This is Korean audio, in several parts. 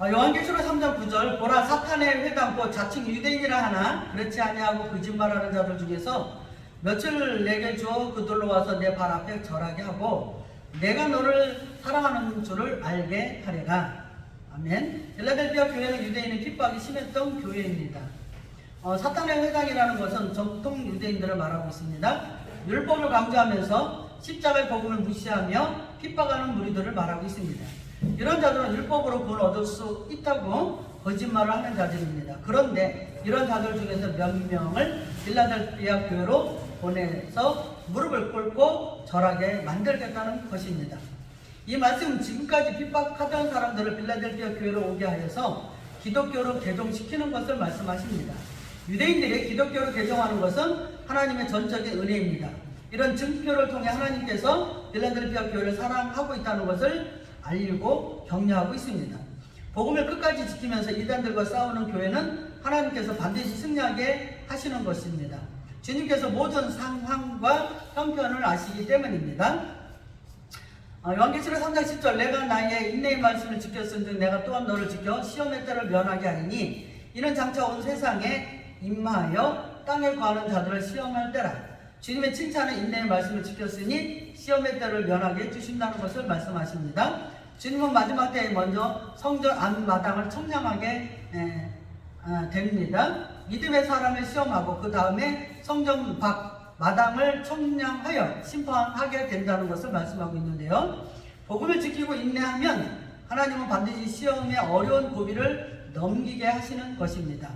요한계시록 3장 9절 보라 사탄의 회당고 자칭 유대인이라 하나 그렇지 아니하고 거짓말하는 자들 중에서 며칠 내게 주어 그들로 와서 내 발 앞에 절하게 하고 내가 너를 사랑하는 줄을 알게 하리라. 아멘. 필라델피아 교회는 유대인의 핍박이 심했던 교회입니다. 사탄의 회당이라는 것은 정통 유대인들을 말하고 있습니다. 율법을 강조하면서 십자가의 복음을 무시하며 핍박하는 무리들을 말하고 있습니다. 이런 자들은 율법으로 구원 얻을 수 있다고 거짓말을 하는 자들입니다. 그런데 이런 자들 중에서 몇 명을 필라델피아 교회로 보내서 무릎을 꿇고 절하게 만들겠다는 것입니다. 이 말씀은 지금까지 핍박하던 사람들을 필라델피아 교회로 오게 하여서 기독교로 개종시키는 것을 말씀하십니다. 유대인들이 기독교로 개종하는 것은 하나님의 전적인 은혜입니다. 이런 증표를 통해 하나님께서 필라델피아 교회를 사랑하고 있다는 것을 알리고 격려하고 있습니다. 복음을 끝까지 지키면서 이단들과 싸우는 교회는 하나님께서 반드시 승리하게 하시는 것입니다. 주님께서 모든 상황과 형편을 아시기 때문입니다. 요한계시록 3장 10절 내가 나의 인내의 말씀을 지켰은즉 내가 또한 너를 지켜 시험의 때를 면하게 하리니 이는 장차 온 세상에 임하여 땅에 거하는 자들을 시험할 때라. 주님의 칭찬은 인내의 말씀을 지켰으니 시험의 때를 면하게 해주신다는 것을 말씀하십니다. 주님은 마지막 때에 먼저 성전 안마당을 청량하게 됩니다. 믿음의 사람을 시험하고 그 다음에 성전 밖 마당을 청량하여 심판하게 된다는 것을 말씀하고 있는데요. 복음을 지키고 인내하면 하나님은 반드시 시험의 어려운 고비를 넘기게 하시는 것입니다.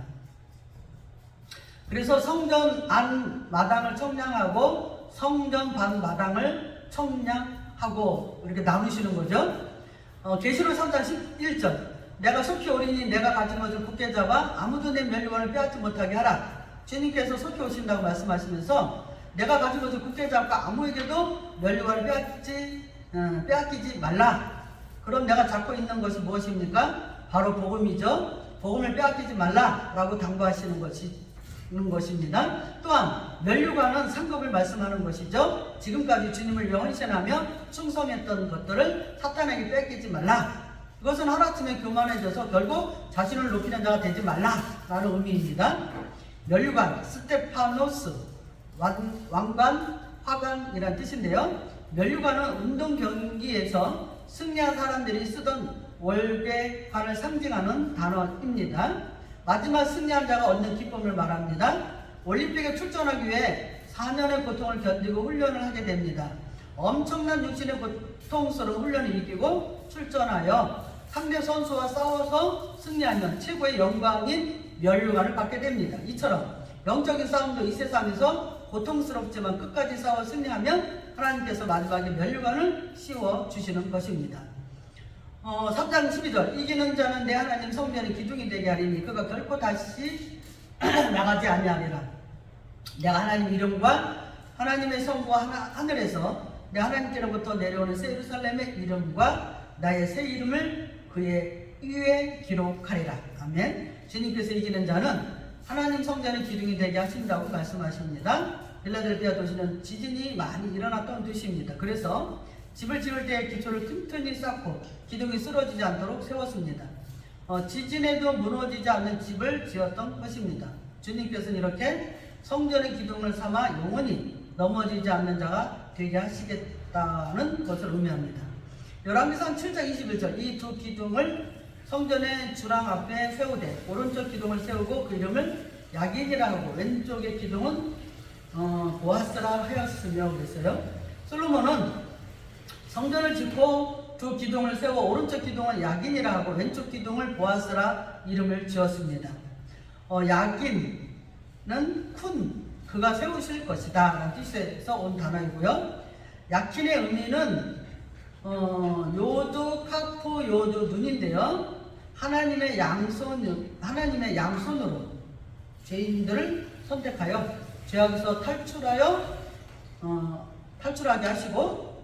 그래서 성전 안 마당을 청량하고 성전 반 마당을 청량하고 이렇게 나누시는 거죠. 계시록 3장 11절 내가 속히 오리니 내가 가진 것을 굳게 잡아 아무도 내 면류관을 빼앗지 못하게 하라. 주님께서 속히 오신다고 말씀하시면서 내가 가진 것을 굳게 잡고 아무에게도 면류관을 빼앗기지 말라. 그럼 내가 잡고 있는 것이 무엇입니까? 바로 복음이죠. 복음을 빼앗기지 말라라고 당부하시는 것입니다. 또한 면류관은 상급을 말씀하는 것이죠. 지금까지 주님을 위해 헌신하며 충성했던 것들을 사탄에게 뺏기지 말라. 그것은 하루아침에 교만해져서 결국 자신을 높이는 자가 되지 말라라는 의미입니다. 면류관, 스테파노스, 왕관, 화관이란 뜻인데요. 면류관은 운동 경기에서 승리한 사람들이 쓰던 월궤관을 상징하는 단어입니다. 마지막 승리한 자가 얻는 기쁨을 말합니다. 올림픽에 출전하기 위해 4년의 고통을 견디고 훈련을 하게 됩니다. 엄청난 육신의 고통스러운 훈련을 이기고 출전하여 상대 선수와 싸워서 승리하면 최고의 영광인 면류관을 받게 됩니다. 이처럼 영적인 싸움도 이 세상에서 고통스럽지만 끝까지 싸워 승리하면 하나님께서 마지막에 면류관을 씌워주시는 것입니다. 3장 12절 이기는 자는 내 하나님 성전의 기둥이 되게 하리니 그가 결코 다시 나가지 아니하리라. 내가 하나님 이름과 하나님의 성부와 하늘에서 내 하나님께로부터 내려오는 새 예루살렘의 이름과 나의 새 이름을 그의 위에 기록하리라. 아멘. 주님께서 이기는 자는 하나님 성전의 기둥이 되게 하신다고 말씀하십니다. 필라델피아 도시는 지진이 많이 일어났던 도시입니다. 그래서 집을 지을 때 기초를 튼튼히 쌓고 기둥이 쓰러지지 않도록 세웠습니다. 지진에도 무너지지 않는 집을 지었던 것입니다. 주님께서는 이렇게 성전의 기둥을 삼아 영원히 넘어지지 않는 자가 되게 하시겠다는 것을 의미합니다. 열왕기상 7장 21절 이 두 기둥을 성전의 주랑 앞에 세우되 오른쪽 기둥을 세우고 그 이름을 야긴이라 하고 왼쪽의 기둥은 보아스라 하였으며 그랬어요. 솔로몬은 성전을 짓고 두 기둥을 세워 오른쪽 기둥을 야긴이라 하고 왼쪽 기둥을 보아스라 이름을 지었습니다. 야긴은 그가 세우실 것이다 라는 뜻에서 온 단어이고요. 야킨의 의미는 요두, 카프, 요두, 눈인데요. 하나님의 양손으로 죄인들을 선택하여 죄악에서 탈출하게 하시고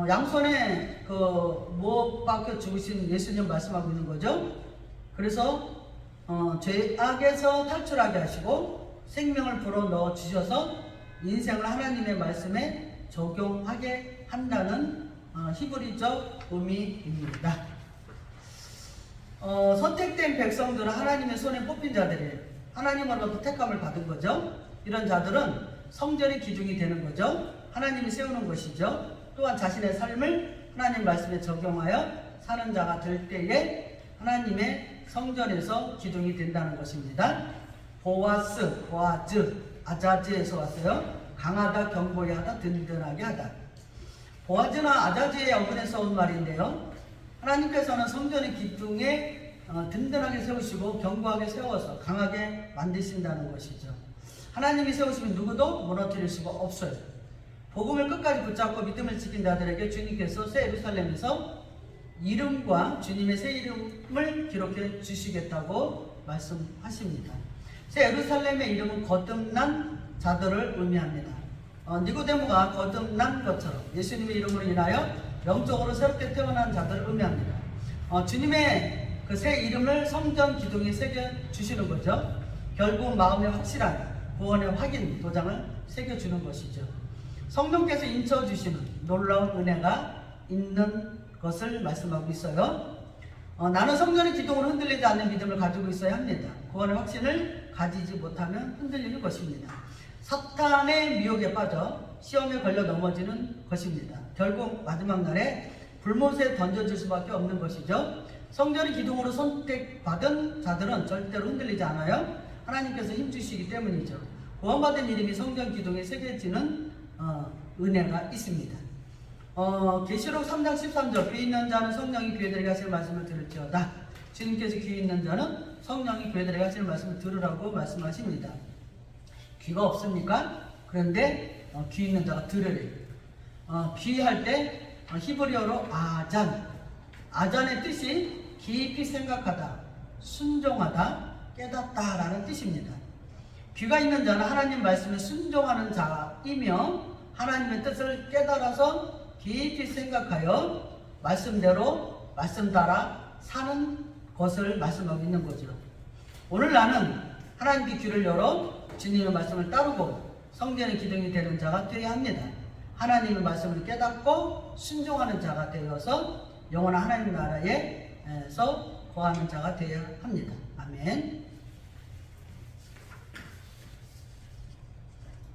양손에 못 박혀 죽으신 예수님 말씀하고 있는 거죠. 그래서 죄악에서 탈출하게 하시고 생명을 불어넣어 주셔서 인생을 하나님의 말씀에 적용하게 한다는 히브리적 의미입니다. 선택된 백성들은 하나님의 손에 뽑힌 자들이에요. 하나님으로부터 택함을 받은 거죠. 이런 자들은 성전의 기둥이 되는 거죠. 하나님이 세우는 것이죠. 또한 자신의 삶을 하나님 말씀에 적용하여 사는 자가 될 때에 하나님의 성전에서 기둥이 된다는 것입니다. 보아스, 보아즈, 아자즈에서 왔어요. 강하다, 견고히 하다, 든든하게 하다. 보아즈나 아자즈의 어근에서 온 말인데요. 하나님께서는 성전의 기둥에 든든하게 세우시고 견고하게 세워서 강하게 만드신다는 것이죠. 하나님이 세우시면 누구도 무너뜨릴 수가 없어요. 복음을 끝까지 붙잡고 믿음을 지킨 자들에게 주님께서 새 예루살렘에서 이름과 주님의 새 이름을 기록해 주시겠다고 말씀하십니다. 새 예루살렘의 이름은 거듭난 자들을 의미합니다. 니고데모가 거듭난 것처럼 예수님의 이름으로 인하여 영적으로 새롭게 태어난 자들을 의미합니다. 주님의 그 새 이름을 성전 기둥에 새겨 주시는 거죠. 결국 마음의 확실한 구원의 확인 도장을 새겨 주는 것이죠. 성령께서 인쳐 주시는 놀라운 은혜가 있는 것을 말씀하고 있어요. 나는 성전의 기둥으로 흔들리지 않는 믿음을 가지고 있어야 합니다. 구원의 확신을 가지지 못하면 흔들리는 것입니다. 사탄의 미혹에 빠져 시험에 걸려 넘어지는 것입니다. 결국 마지막 날에 불못에 던져질 수밖에 없는 것이죠. 성전의 기둥으로 선택받은 자들은 절대로 흔들리지 않아요. 하나님께서 힘주시기 때문이죠. 구원받은 이름이 성전 기둥에 새겨지는 은혜가 있습니다. 계시록 3장 13절 귀 있는 자는 성령이 교회들에게 하실 말씀을 들을지어다. 주님께서 귀 있는 자는 성령이 교회들에게 하실 말씀을 들으라고 말씀하십니다. 귀가 없습니까? 그런데 귀 있는 자가 들으래요. 귀할 때 히브리어로 아잔의 뜻이 깊이 생각하다, 순종하다, 깨닫다 라는 뜻입니다. 귀가 있는 자는 하나님 말씀에 순종하는 자이며 하나님의 뜻을 깨달아서 깊이 생각하여 말씀대로 말씀 따라 사는 것을 말씀하고 있는 거죠. 오늘 나는 하나님께 귀를 열어 주님의 말씀을 따르고 성전의 기둥이 되는 자가 되어야 합니다. 하나님의 말씀을 깨닫고 순종하는 자가 되어서 영원한 하나님 나라에서 거하는 자가 되어야 합니다. 아멘.